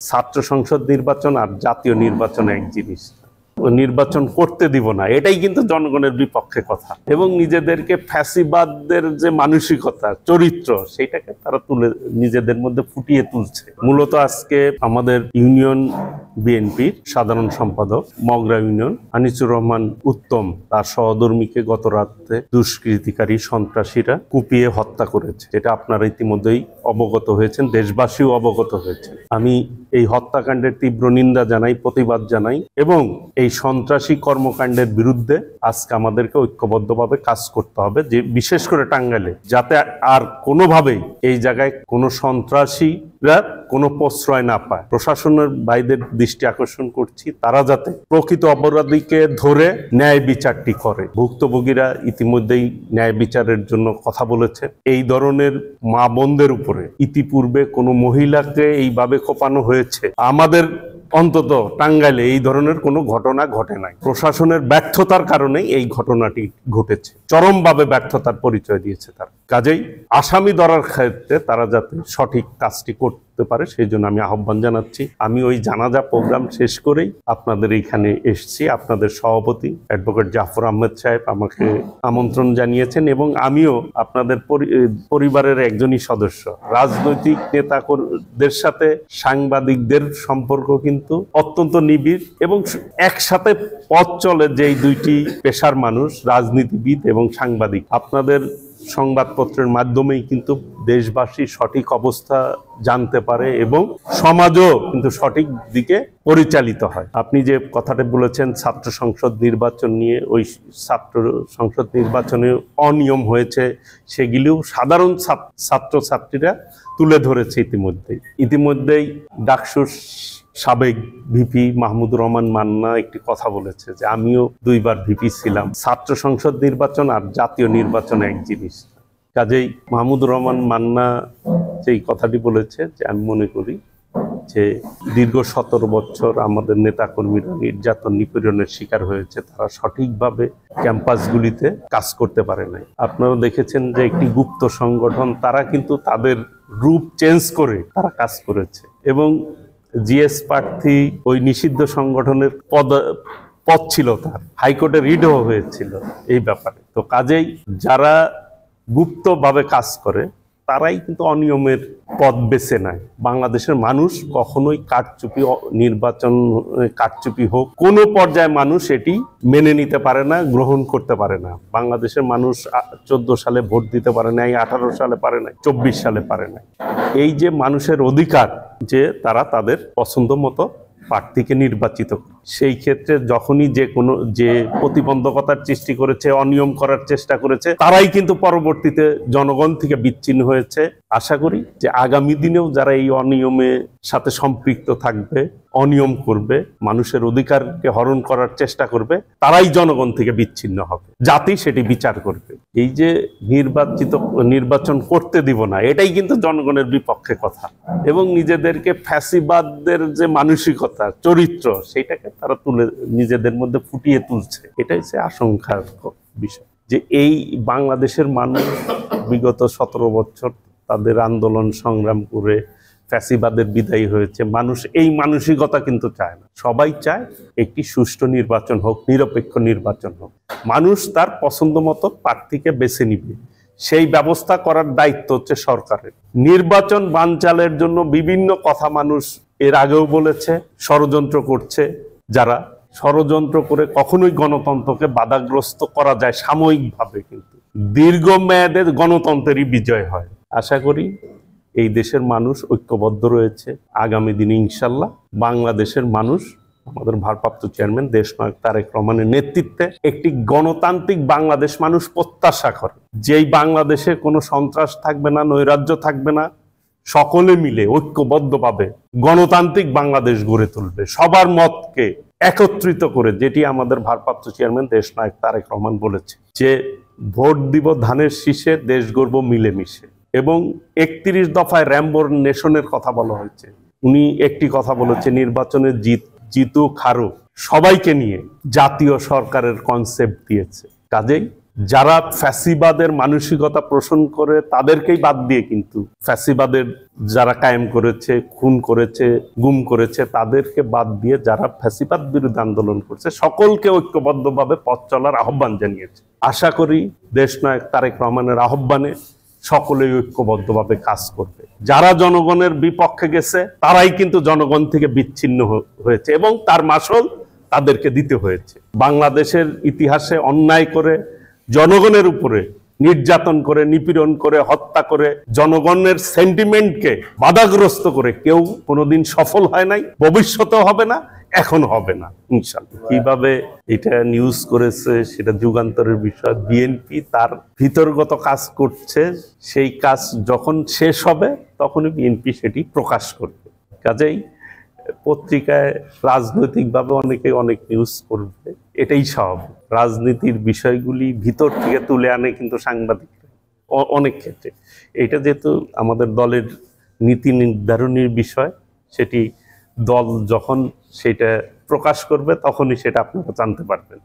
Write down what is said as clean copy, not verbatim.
ছাত্র সংসদ নির্বাচন আর জাতীয় নির্বাচন এক জিনিস। নির্বাচন করতে দিব না, এটাই কিন্তু জনগণের বিপক্ষে কথা, এবং নিজেদেরকে ফ্যাসিবাদদের যে মানসিকতা চরিত্র সেটাকে তারা নিজেদের মধ্যে ফুটিয়ে তুলছে। মূলত আজকে আমাদের ইউনিয়ন বিএনপির সাধারণ সম্পাদক মগরা ইউনিয়ন আনিসুর রহমান উত্তম তার সহধর্মীকে গত রাতে দুষ্কৃতিকারী সন্ত্রাসীরা কুপিয়ে হত্যা করেছে, যেটা আপনারা ইতিমধ্যেই অবগত হয়েছেন, দেশবাসীও অবগত হয়েছে। আমি এই হত্যাকাণ্ডের তীব্র নিন্দা জানাই, প্রতিবাদ জানাই, এবং এই সন্ত্রাসী কর্মকাণ্ডের বিরুদ্ধে আজকে আমাদেরকে ঐক্যবদ্ধভাবে কাজ করতে হবে, যে বিশেষ করে টাঙ্গাইলে যাতে আর কোনোভাবেই এই জায়গায় কোনো সন্ত্রাসীরা কোনো প্রশ্রয় না পায়। প্রশাসনের ভাইদের দৃষ্টি আকর্ষণ করছি, তারা যাতে প্রকৃত অপরাধীকে ধরে ন্যায় বিচারটি করে। ভুক্তভোগীরা ইতিমধ্যেই ন্যায় বিচারের জন্য কথা বলেছে। এই ধরনের মা বোনদের উপরে ইতিপূর্বে কোনো মহিলাকে এইভাবে কোপানো হয়েছে আমাদের অন্তত টাঙ্গাইলে এই ধরনের কোনো ঘটনা ঘটে নাই। প্রশাসনের ব্যর্থতার কারণে এই ঘটনাটি ঘটেছে, চরমভাবে ব্যর্থতার পরিচয় দিয়েছে তারা। কাজেই আসামি ধরার ক্ষেত্রে তারা যাতে সঠিক কাজটি করতে পারে সেই জন্য আমি আহ্বান জানাচ্ছি। আমি ওই জানাজা প্রোগ্রাম শেষ করেই আপনাদের এইখানে এসেছি। আপনাদের সভাপতি অ্যাডভোকেট জাফর আহমেদ সাহেব আমাকে আমন্ত্রণ জানিয়েছেন, এবং আমিও আপনাদের পরিবারের একজনই সদস্য। রাজনৈতিক নেতাদের সাথে সাংবাদিকদের সম্পর্ক কিন্তু অত্যন্ত নিবিড়, এবং একসাথে পথ চলে যেই দুইটি পেশার মানুষ, রাজনীতিবিদ এবং সাংবাদিক। আপনাদের সংবাদপত্রের মাধ্যমেই কিন্তু দেশবাসী সঠিক অবস্থা জানতে পারে এবং সমাজও কিন্তু সঠিক দিকে পরিচালিত হয়। আপনি যে কথাটা বলেছেন ছাত্র সংসদ নির্বাচন নিয়ে, ওই ছাত্র সংসদ নির্বাচনে অনিয়ম হয়েছে, সেগুলিও সাধারণ ছাত্রছাত্রীরা তুলে ধরেছে। ইতিমধ্যেই ডাকসুর সাবেক ভিপি মাহমুদুর রহমান মান্না একটি কথা বলেছে যে আমিও 2 বার ভিপি ছিলাম। ছাত্র সংসদ নির্বাচন আর জাতীয় নির্বাচন এক জিনিস। কাজেই মাহমুদুর রহমান মান্না যেই কথাটি বলেছে, যে আমি মনে করি যে দীর্ঘ 17 বছর আমাদের নেতাকর্মীরা নির্যাতন নিপীড়নের শিকার হয়েছে, তারা সঠিকভাবে ক্যাম্পাসগুলিতে কাজ করতে পারে নাই। আপনারা দেখেছেন যে একটি গুপ্ত সংগঠন, তারা কিন্তু তাদের রূপ চেঞ্জ করে তারা কাজ করেছে, এবং জিএস প্রার্থী ওই নিষিদ্ধ সংগঠনের পদ ছিল, তার হাইকোর্টে রিটও হয়েছিল এই ব্যাপারে। তো কাজেই যারা গুপ্তভাবে কাজ করে তারাই কিন্তু অনিয়মের পথ বেছে নেয়। বাংলাদেশের মানুষ কখনোই কারচুপি হোক কোনো পর্যায়ে মানুষ এটি মেনে নিতে পারে না, গ্রহণ করতে পারে না। বাংলাদেশের মানুষ 14 সালে ভোট দিতে পারে নাই, 18 সালে পারে নাই, 24 সালে পারে নাই। এই যে মানুষের অধিকার যে তারা তাদের পছন্দ মতো প্রার্থীকে নির্বাচিত করে, সেই ক্ষেত্রে যখনই যে প্রতিবন্ধকতার সৃষ্টি করেছে, অনিয়ম করার চেষ্টা করেছে, তারাই কিন্তু পরবর্তীতে জনগণ থেকে বিচ্ছিন্ন হয়েছে। আশা করি যে আগামী দিনেও যারা এই অনিয়মের সাথে সম্পৃক্ত থাকবে, অনিয়ম করবে, মানুষের অধিকারকে হরণ করার চেষ্টা করবে, তারাই জনগণ থেকে বিচ্ছিন্ন হবে, জাতি সেটি বিচার করবে। এই যে নির্বাচন করতে দিব না, এটাই কিন্তু জনগণের বিপক্ষে কথা, এবং নিজেদেরকে ফ্যাসিবাদদের যে মানসিকতা চরিত্র সেটাকে তারা নিজেদের মধ্যে ফুটিয়ে তুলছে। এটাই হচ্ছে আশঙ্কার বিষয়, যে এই বাংলাদেশের মানুষ বিগত 17 বছর তাদের আন্দোলন সংগ্রাম করে ফ্যাসিবাদের বিদায়ী হয়েছে। মানুষ এই মানসিকতা কিন্তু চায় না। সবাই চায় একটি সুষ্ঠু নির্বাচন হোক, নিরপেক্ষ নির্বাচন হোক, মানুষ তার পছন্দ মতো প্রার্থীকে বেছে নিবে, সেই ব্যবস্থা করার দায়িত্ব হচ্ছে সরকারের। নির্বাচন বানচালের জন্য বিভিন্ন কথা মানুষ এর আগেও বলেছে, ষড়যন্ত্র করছে। যারা ষড়যন্ত্র করে কখনোই গণতন্ত্রকে বাধাগ্রস্ত করা যায় সাময়িকভাবে, কিন্তু দীর্ঘমেয়াদে গণতন্ত্রেরই বিজয় হয়। আশা করি এই দেশের মানুষ ঐক্যবদ্ধ রয়েছে। আগামী দিনে ইনশাল্লাহ বাংলাদেশের মানুষ আমাদের ভারপ্রাপ্ত চেয়ারম্যান দেশনায়ক তারেক রহমানের নেতৃত্বে একটি গণতান্ত্রিক বাংলাদেশ মানুষ প্রত্যাশা করে, যেই বাংলাদেশে কোনো সন্ত্রাস থাকবে না, নৈরাজ্য থাকবে না, সকলে মিলে ঐক্যবদ্ধভাবে গণতান্ত্রিক বাংলাদেশ গড়ে তুলবে, সবার মতকে একত্রিত করে। যেটি আমাদের ভারপ্রাপ্ত চেয়ারম্যান দেশনায়ক তারেক রহমান বলেছে, যে ভোট দিব ধানের শীষে, দেশ গড়ব মিলেমিশে। এবং 31 দফায় র্যাম্বোর নেশনের কথা বলা হয়েছে। উনি একটি কথা বলেছে, নির্বাচনে জিতু খারু সবাইকে নিয়ে জাতীয় সরকারের কনসেপ্ট দিয়েছে। কাজেই যারা ফ্যাসিবাদের মানসিকতা পোষণ করে তাদেরকেই বাদ দিয়ে কিন্তু ফ্যাসিবাদের যারা কায়েম করেছে, খুন করেছে, গুম করেছে, তাদেরকে বাদ দিয়ে যারা ফ্যাসিবাদ বিরোধী আন্দোলন করছে সকলকে ঐক্যবদ্ধভাবে পথ চলার আহ্বান জানিয়েছে। আশা করি দেশনায়ক তারেক রহমানের আহ্বানে সকলেই ঐক্যবদ্ধভাবে কাজ করবে। যারা জনগণের বিপক্ষে গেছে তারাই কিন্তু জনগণ থেকে বিচ্ছিন্ন হয়েছে এবং তার মাসল তাদেরকে দিতে হয়েছে। বাংলাদেশের ইতিহাসে অন্যায় করে জনগণের উপরে নির্যাতন করে, নিপীড়ন করে, হত্যা করে, জনগণের সেন্টিমেন্টকে বাধাগ্রস্ত করে কেউ কোনোদিন সফল হয় নাই, ভবিষ্যতেও হবে না, এখন হবে না ইনশাআল্লাহ। কিভাবে এটা নিউজ করেছে সেটা যুগান্তরের বিষয়। বিএনপি তার ভিতরগত কাজ করছে, সেই কাজ যখন শেষ হবে তখনই বিএনপি সেটি প্রকাশ করবে। কাজেই পত্রিকায় রাজনৈতিকভাবে অনেকে অনেক নিউজ করবে, এটাই স্বাভাবিক। রাজনীতির বিষয়গুলি ভিতর থেকে তুলে আনে কিন্তু সাংবাদিক অনেক ক্ষেত্রে। এটা যেহেতু আমাদের দলের নীতি নির্ধারণের বিষয়, সেটি দল যখন সেটা প্রকাশ করবে তখনই সেটা আপনারা জানতে পারবেন।